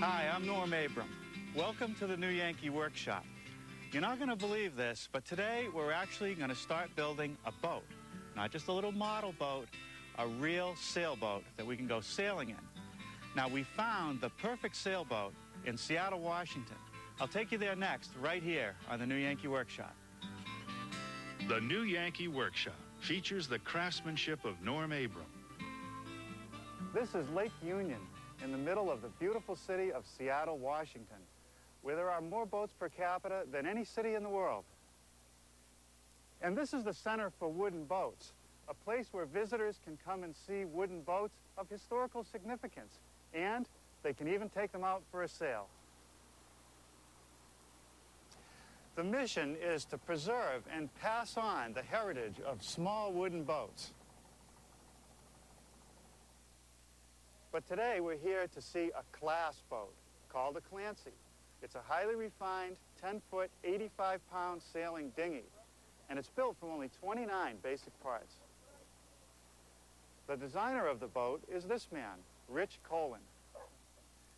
Hi, I'm Norm Abram. Welcome to the New Yankee Workshop. You're not going to believe this, but today we're actually going to start building a boat. Not just a little model boat, a real sailboat that we can go sailing in. Now, we found the perfect sailboat in Seattle, Washington. I'll take you there next, right here on the New Yankee Workshop. The New Yankee Workshop features the craftsmanship of Norm Abram. This is Lake Union in the middle of the beautiful city of Seattle, Washington, where there are more boats per capita than any city in the world. And this is the Center for Wooden Boats, a place where visitors can come and see wooden boats of historical significance, and they can even take them out for a sail. The mission is to preserve and pass on the heritage of small wooden boats. But today we're here to see a class boat called a Clancy. It's a highly refined 10-foot, 85-pound sailing dinghy, and it's built from only 29 basic parts. The designer of the boat is this man, Rich Colin.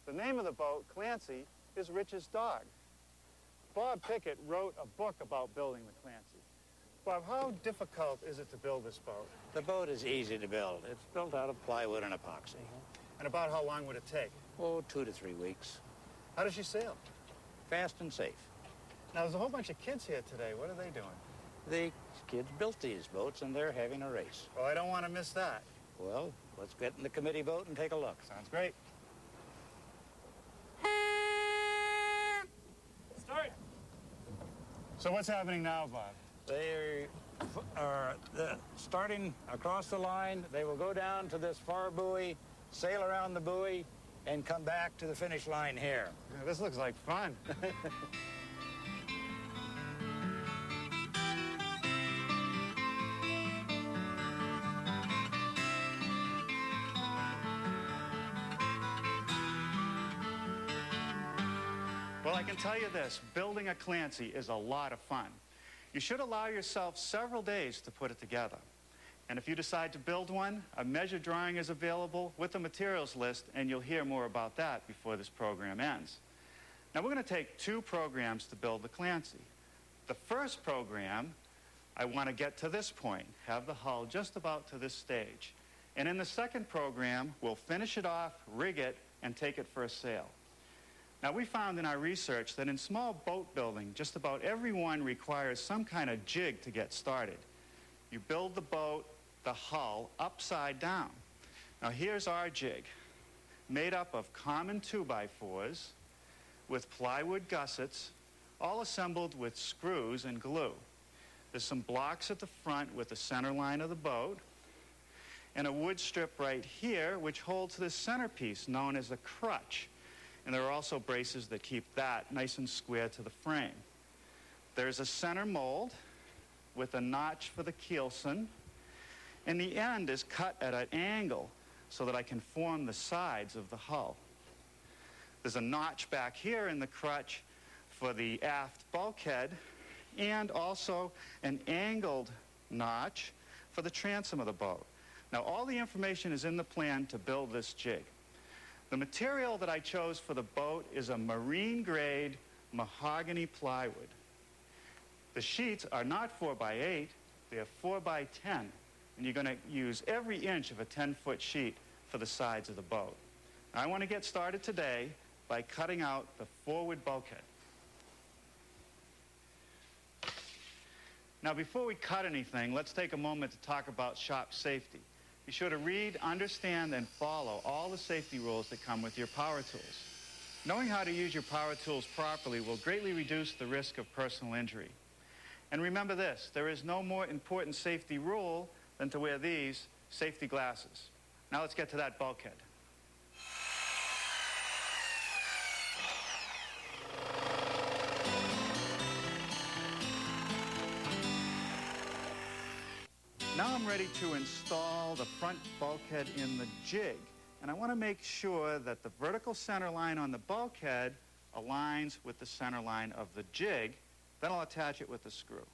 The name of the boat, Clancy, is Rich's dog. Bob Pickett wrote a book about building the Clancy. Bob, how difficult is it to build this boat? The boat is easy to build. It's built out of plywood and epoxy. And about how long would it take? Oh, 2 to 3 weeks. How does she sail? Fast and safe. Now, there's a whole bunch of kids here today. What are they doing? The kids built these boats, and they're having a race. Well, I don't want to miss that. Well, let's get in the committee boat and take a look. Sounds great. Start. So what's happening now, Bob? They are starting across the line. They will go down to this far buoy, sail around the buoy, and come back to the finish line here. Yeah, this looks like fun. Well, I can tell you this, building a Clancy is a lot of fun. You should allow yourself several days to put it together. And if you decide to build one, a measure drawing is available with the materials list, and you'll hear more about that before this program ends. Now, we're going to take 2 programs to build the Clancy. The first program, I want to get to this point, have the hull just about to this stage. And in the second program, we'll finish it off, rig it, and take it for a sail. Now, we found in our research that in small boat building, just about everyone requires some kind of jig to get started. You build the boat, the hull, upside down. Now, here's our jig, made up of common 2x4s with plywood gussets, all assembled with screws and glue. There's some blocks at the front with the center line of the boat, and a wood strip right here, which holds this centerpiece known as a crutch. And there are also braces that keep that nice and square to the frame. There's a center mold with a notch for the keelson, and the end is cut at an angle so that I can form the sides of the hull. There's a notch back here in the crutch for the aft bulkhead, and also an angled notch for the transom of the boat. Now, all the information is in the plan to build this jig. The material that I chose for the boat is a marine-grade mahogany plywood. The sheets are not 4x8, they're 4x10, and you're going to use every inch of a 10-foot sheet for the sides of the boat. Now, I want to get started today by cutting out the forward bulkhead. Now, before we cut anything, let's take a moment to talk about shop safety. Be sure to read, understand, and follow all the safety rules that come with your power tools. Knowing how to use your power tools properly will greatly reduce the risk of personal injury. And remember this, there is no more important safety rule than to wear these safety glasses. Now let's get to that bulkhead. Now I'm ready to install the front bulkhead in the jig. And I want to make sure that the vertical center line on the bulkhead aligns with the center line of the jig. Then I'll attach it with the screw.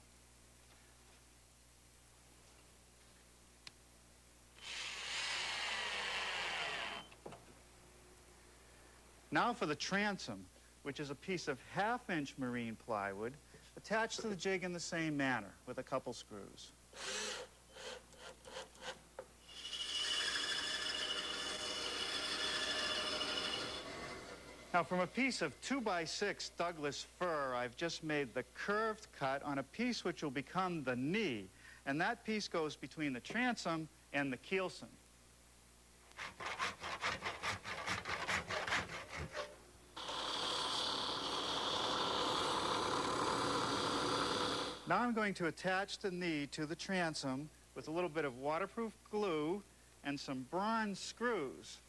Now for the transom, which is a piece of 1/2-inch marine plywood attached to the jig in the same manner with a couple screws. Now from a piece of 2x6 Douglas fir, I've just made the curved cut on a piece which will become the knee, and that piece goes between the transom and the keelson. Now I'm going to attach the knee to the transom with a little bit of waterproof glue and some bronze screws.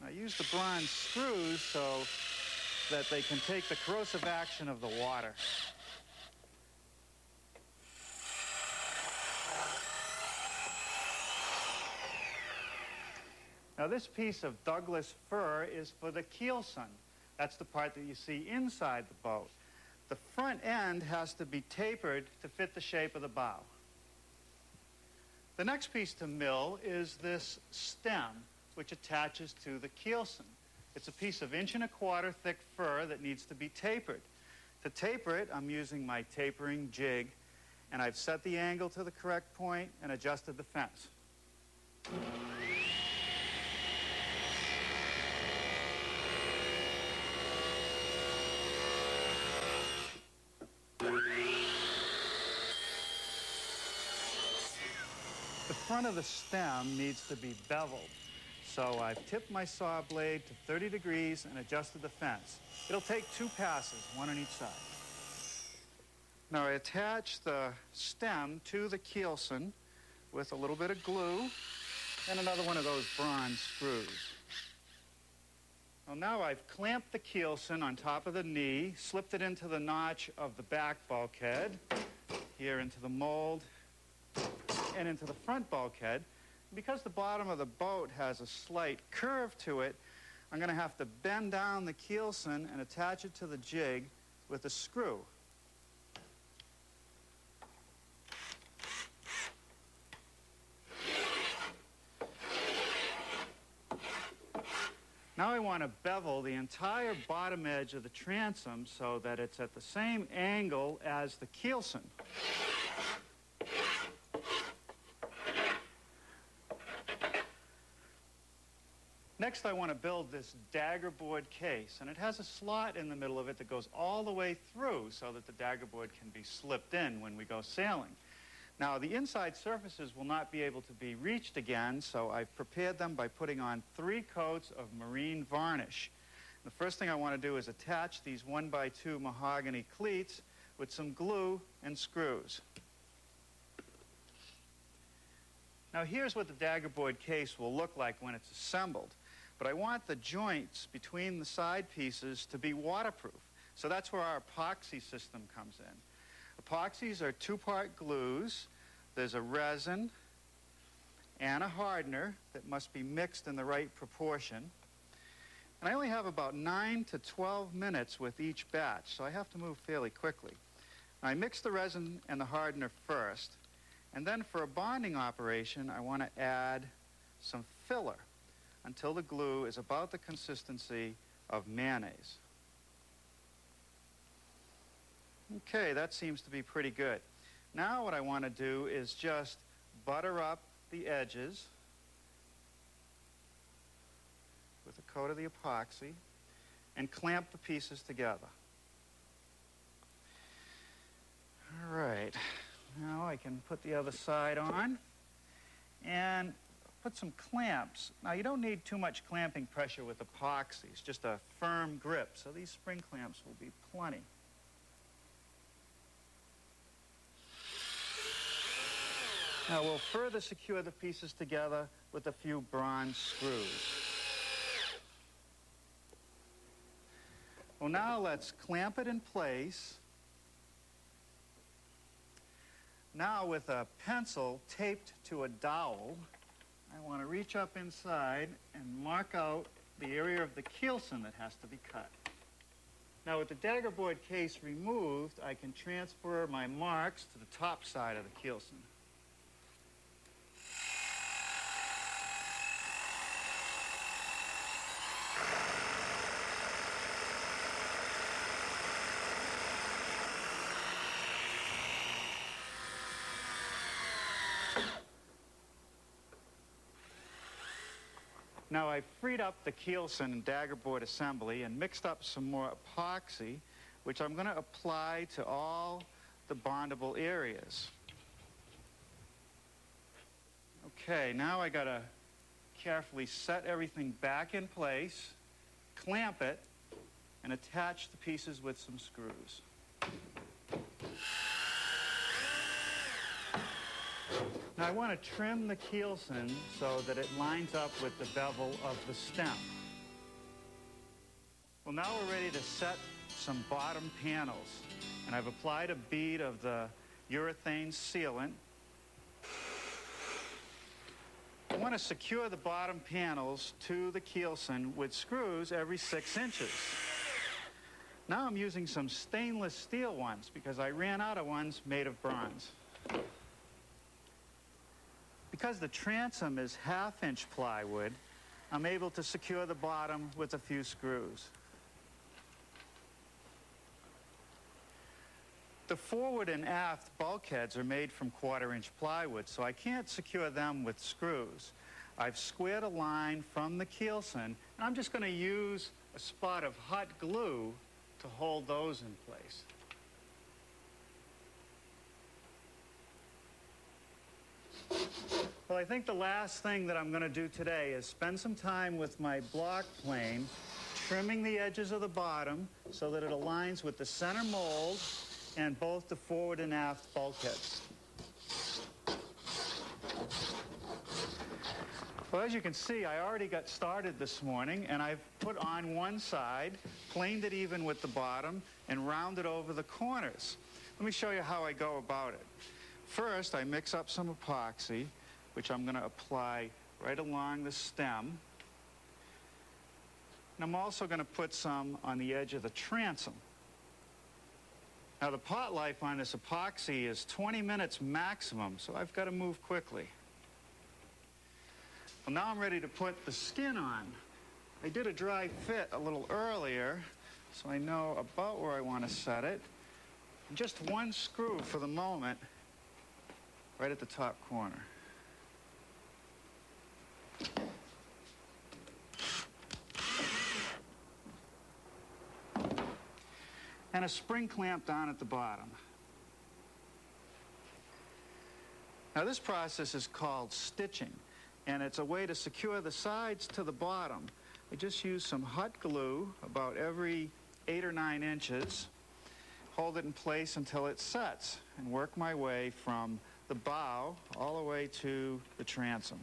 I use the bronze screws so that they can take the corrosive action of the water. Now this piece of Douglas fir is for the keelson. That's the part that you see inside the boat. The front end has to be tapered to fit the shape of the bow. The next piece to mill is this stem, which attaches to the keelson. It's a piece of 1¼ thick fir that needs to be tapered. To taper it, I'm using my tapering jig, and I've set the angle to the correct point and adjusted the fence. The front of the stem needs to be beveled. So I've tipped my saw blade to 30 degrees and adjusted the fence. It'll take 2 passes, 1 on each side. Now I attach the stem to the keelson with a little bit of glue and another one of those bronze screws. Well, now I've clamped the keelson on top of the knee, slipped it into the notch of the back bulkhead, here into the mold, and into the front bulkhead. Because the bottom of the boat has a slight curve to it, I'm going to have to bend down the keelson and attach it to the jig with a screw. Now I want to bevel the entire bottom edge of the transom so that it's at the same angle as the keelson. Next, I want to build this dagger board case, and it has a slot in the middle of it that goes all the way through so that the dagger board can be slipped in when we go sailing. Now, the inside surfaces will not be able to be reached again, so I've prepared them by putting on 3 coats of marine varnish. The first thing I want to do is attach these 1x2 mahogany cleats with some glue and screws. Now, here's what the dagger board case will look like when it's assembled. But I want the joints between the side pieces to be waterproof. So that's where our epoxy system comes in. Epoxies are 2-part glues. There's a resin and a hardener that must be mixed in the right proportion. And I only have about 9 to 12 minutes with each batch, so I have to move fairly quickly. I mix the resin and the hardener first, and then for a bonding operation, I want to add some filler until the glue is about the consistency of mayonnaise. Okay, that seems to be pretty good. Now what I want to do is just butter up the edges with a coat of the epoxy and clamp the pieces together. All right, now I can put the other side on and put some clamps. Now, you don't need too much clamping pressure with epoxies, just a firm grip, so these spring clamps will be plenty. Now, we'll further secure the pieces together with a few bronze screws. Well, now let's clamp it in place. Now, with a pencil taped to a dowel, I want to reach up inside and mark out the area of the keelson that has to be cut. Now, with the dagger board case removed, I can transfer my marks to the top side of the keelson. Now I've freed up the keelson and daggerboard assembly and mixed up some more epoxy, which I'm going to apply to all the bondable areas. Okay, now I got to carefully set everything back in place, clamp it, and attach the pieces with some screws. Now I want to trim the keelson so that it lines up with the bevel of the stem. Well, now we're ready to set some bottom panels, and I've applied a bead of the urethane sealant. I want to secure the bottom panels to the keelson with screws every 6 inches. Now I'm using some stainless steel ones because I ran out of ones made of bronze. Because the transom is 1/2-inch plywood, I'm able to secure the bottom with a few screws. The forward and aft bulkheads are made from 1/4-inch plywood, so I can't secure them with screws. I've squared a line from the keelson, and I'm just going to use a spot of hot glue to hold those in place. Well, I think the last thing that I'm going to do today is spend some time with my block plane, trimming the edges of the bottom so that it aligns with the center mold and both the forward and aft bulkheads. Well, as you can see, I already got started this morning, and I've put on one side, planed it even with the bottom, and rounded over the corners. Let me show you how I go about it. First, I mix up some epoxy, which I'm going to apply right along the stem. And I'm also going to put some on the edge of the transom. Now, the pot life on this epoxy is 20 minutes maximum, so I've got to move quickly. Well, now I'm ready to put the skin on. I did a dry fit a little earlier, so I know about where I want to set it. Just one screw for the moment, right at the top corner. And a spring clamp down at the bottom. Now this process is called stitching, and it's a way to secure the sides to the bottom. I just use some hot glue about every 8 or 9 inches, hold it in place until it sets, and work my way from the bow all the way to the transom.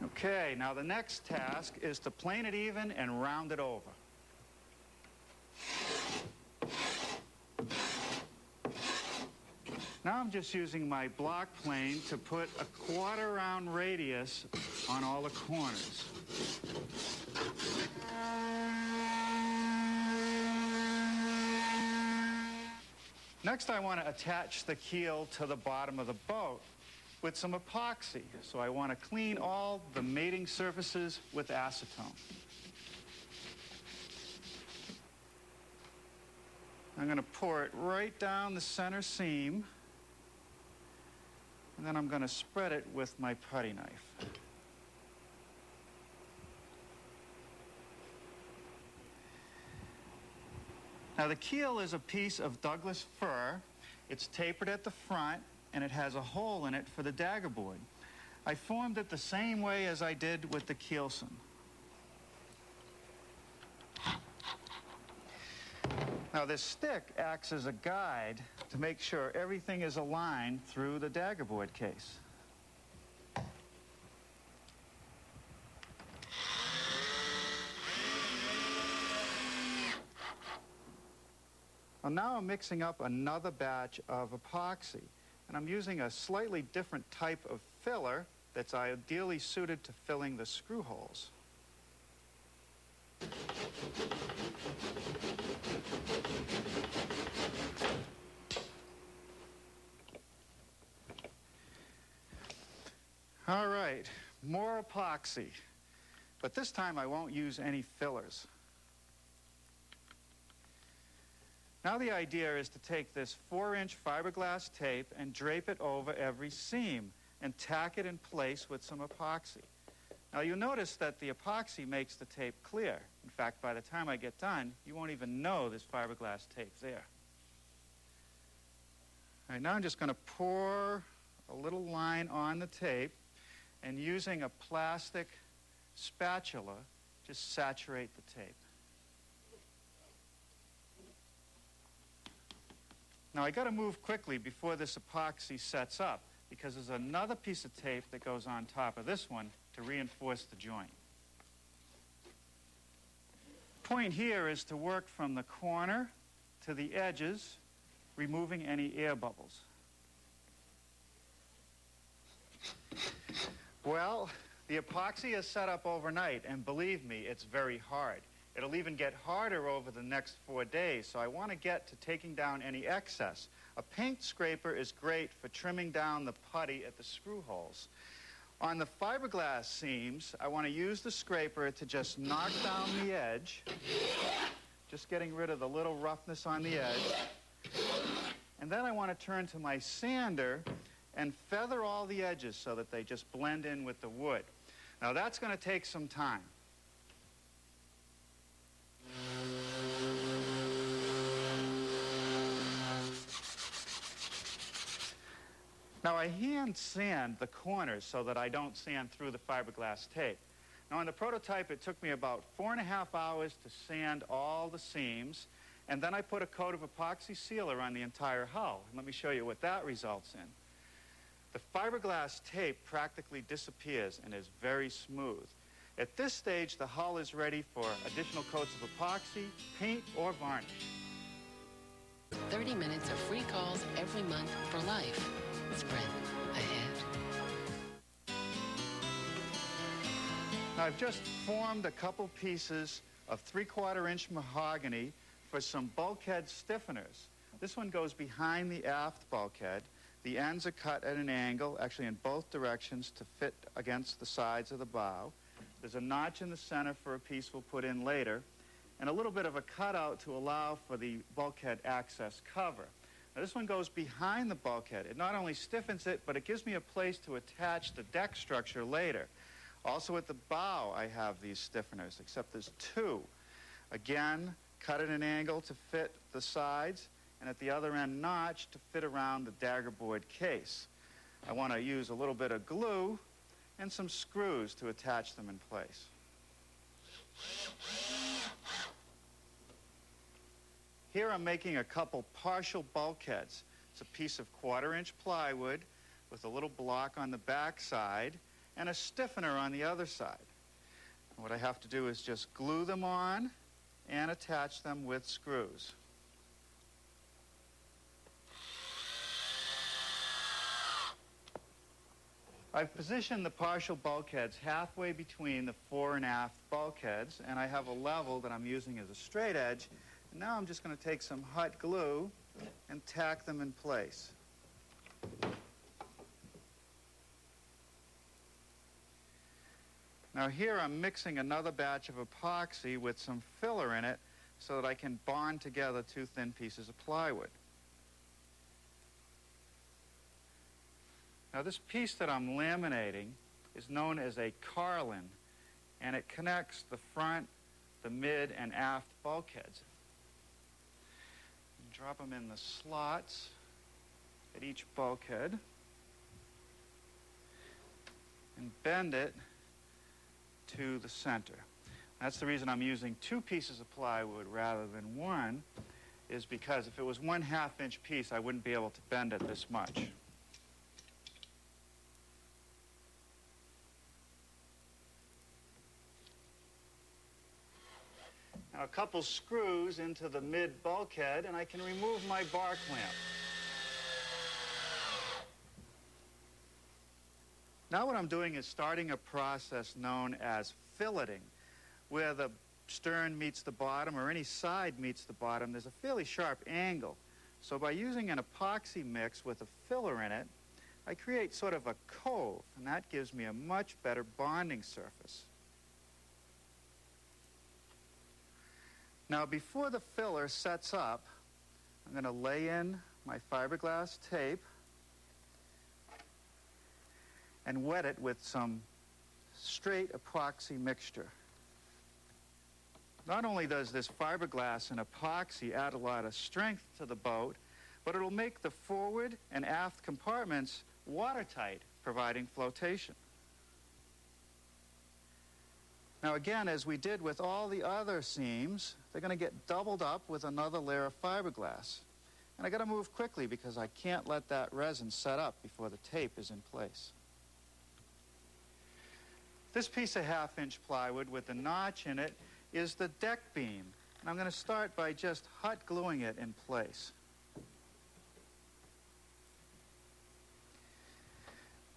Okay, now the next task is to plane it even and round it over. Now I'm just using my block plane to put a 1/4 round radius on all the corners. Next, I want to attach the keel to the bottom of the boat with some epoxy. So I want to clean all the mating surfaces with acetone. I'm going to pour it right down the center seam, and then I'm going to spread it with my putty knife. Now the keel is a piece of Douglas fir. It's tapered at the front, and it has a hole in it for the daggerboard. I formed it the same way as I did with the keelson. Now this stick acts as a guide to make sure everything is aligned through the daggerboard case. Well, now I'm mixing up another batch of epoxy, and I'm using a slightly different type of filler that's ideally suited to filling the screw holes. All right, more epoxy, but this time I won't use any fillers. Now the idea is to take this 4-inch fiberglass tape and drape it over every seam and tack it in place with some epoxy. Now you'll notice that the epoxy makes the tape clear. In fact, by the time I get done, you won't even know this fiberglass tape's there. All right, now I'm just going to pour a little line on the tape and using a plastic spatula, just saturate the tape. Now I got to move quickly before this epoxy sets up because there's another piece of tape that goes on top of this one to reinforce the joint. The point here is to work from the corner to the edges, removing any air bubbles. Well, the epoxy is set up overnight, and believe me, it's very hard. It'll even get harder over the next 4 days, so I want to get to taking down any excess. A paint scraper is great for trimming down the putty at the screw holes. On the fiberglass seams, I want to use the scraper to just knock down the edge, just getting rid of the little roughness on the edge. And then I want to turn to my sander and feather all the edges so that they just blend in with the wood. Now that's going to take some time. Now I hand sand the corners so that I don't sand through the fiberglass tape. Now on the prototype it took me about 4.5 hours to sand all the seams, and then I put a coat of epoxy sealer on the entire hull. And let me show you what that results in. The fiberglass tape practically disappears and is very smooth. At this stage, the hull is ready for additional coats of epoxy, paint, or varnish. 30 minutes of free calls every month for life. Sprint ahead. Now, I've just formed a couple pieces of 3/4-inch mahogany for some bulkhead stiffeners. This one goes behind the aft bulkhead. The ends are cut at an angle, actually in both directions, to fit against the sides of the bow. There's a notch in the center for a piece we'll put in later, and a little bit of a cutout to allow for the bulkhead access cover. Now this one goes behind the bulkhead. It not only stiffens it, but it gives me a place to attach the deck structure later. Also at the bow I have these stiffeners, except there's two. Again, cut at an angle to fit the sides, and at the other end notch to fit around the daggerboard case. I want to use a little bit of glue and some screws to attach them in place. Here I'm making a couple partial bulkheads. It's a piece of 1/4-inch plywood with a little block on the back side and a stiffener on the other side. And what I have to do is just glue them on and attach them with screws. I've positioned the partial bulkheads halfway between the fore and aft bulkheads, and I have a level that I'm using as a straight edge. And now I'm just going to take some hot glue and tack them in place. Now here I'm mixing another batch of epoxy with some filler in it so that I can bond together two thin pieces of plywood. Now this piece that I'm laminating is known as a carlin, and it connects the front, the mid, and aft bulkheads. Drop them in the slots at each bulkhead and bend it to the center. That's the reason I'm using two pieces of plywood rather than one, is because if it was 1/2-inch piece, I wouldn't be able to bend it this much. Now a couple screws into the mid bulkhead, and I can remove my bar clamp. Now what I'm doing is starting a process known as filleting, where the stern meets the bottom or any side meets the bottom. There's a fairly sharp angle. So by using an epoxy mix with a filler in it, I create sort of a cove, and that gives me a much better bonding surface. Now before the filler sets up, I'm going to lay in my fiberglass tape and wet it with some straight epoxy mixture. Not only does this fiberglass and epoxy add a lot of strength to the boat, but it'll make the forward and aft compartments watertight, providing flotation. Now again, as we did with all the other seams, they're going to get doubled up with another layer of fiberglass. And I got to move quickly because I can't let that resin set up before the tape is in place. This piece of 1/2-inch plywood with the notch in it is the deck beam. And I'm going to start by just hot gluing it in place.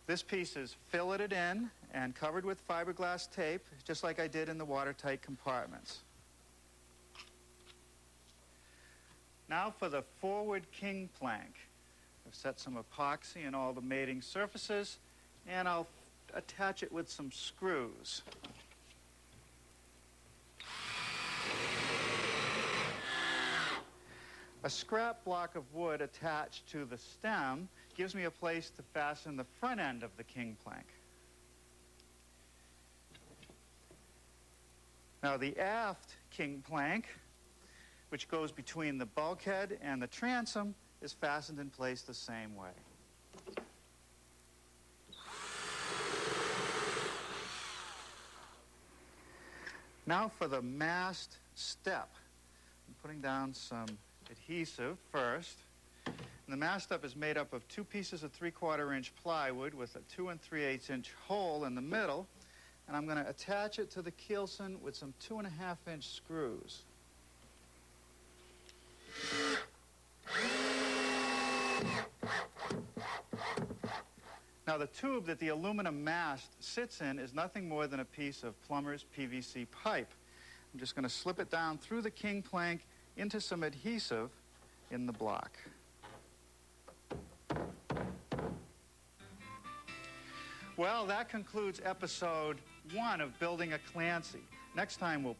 This piece is filleted in and covered with fiberglass tape, just like I did in the watertight compartments. Now for the forward king plank. I've set some epoxy in all the mating surfaces, and I'll attach it with some screws. A scrap block of wood attached to the stem gives me a place to fasten the front end of the king plank. Now the aft king plank, which goes between the bulkhead and the transom, is fastened in place the same way. Now for the mast step. I'm putting down some adhesive first. And the mast step is made up of 2 pieces of 3/4-inch plywood with a 2 3/8-inch hole in the middle. And I'm going to attach it to the keelson with some 2 1/2-inch screws. Now the tube that the aluminum mast sits in is nothing more than a piece of plumber's PVC pipe. I'm just going to slip it down through the king plank into some adhesive in the block. Well, that concludes episode 1 of Building a Clancy. Next time we'll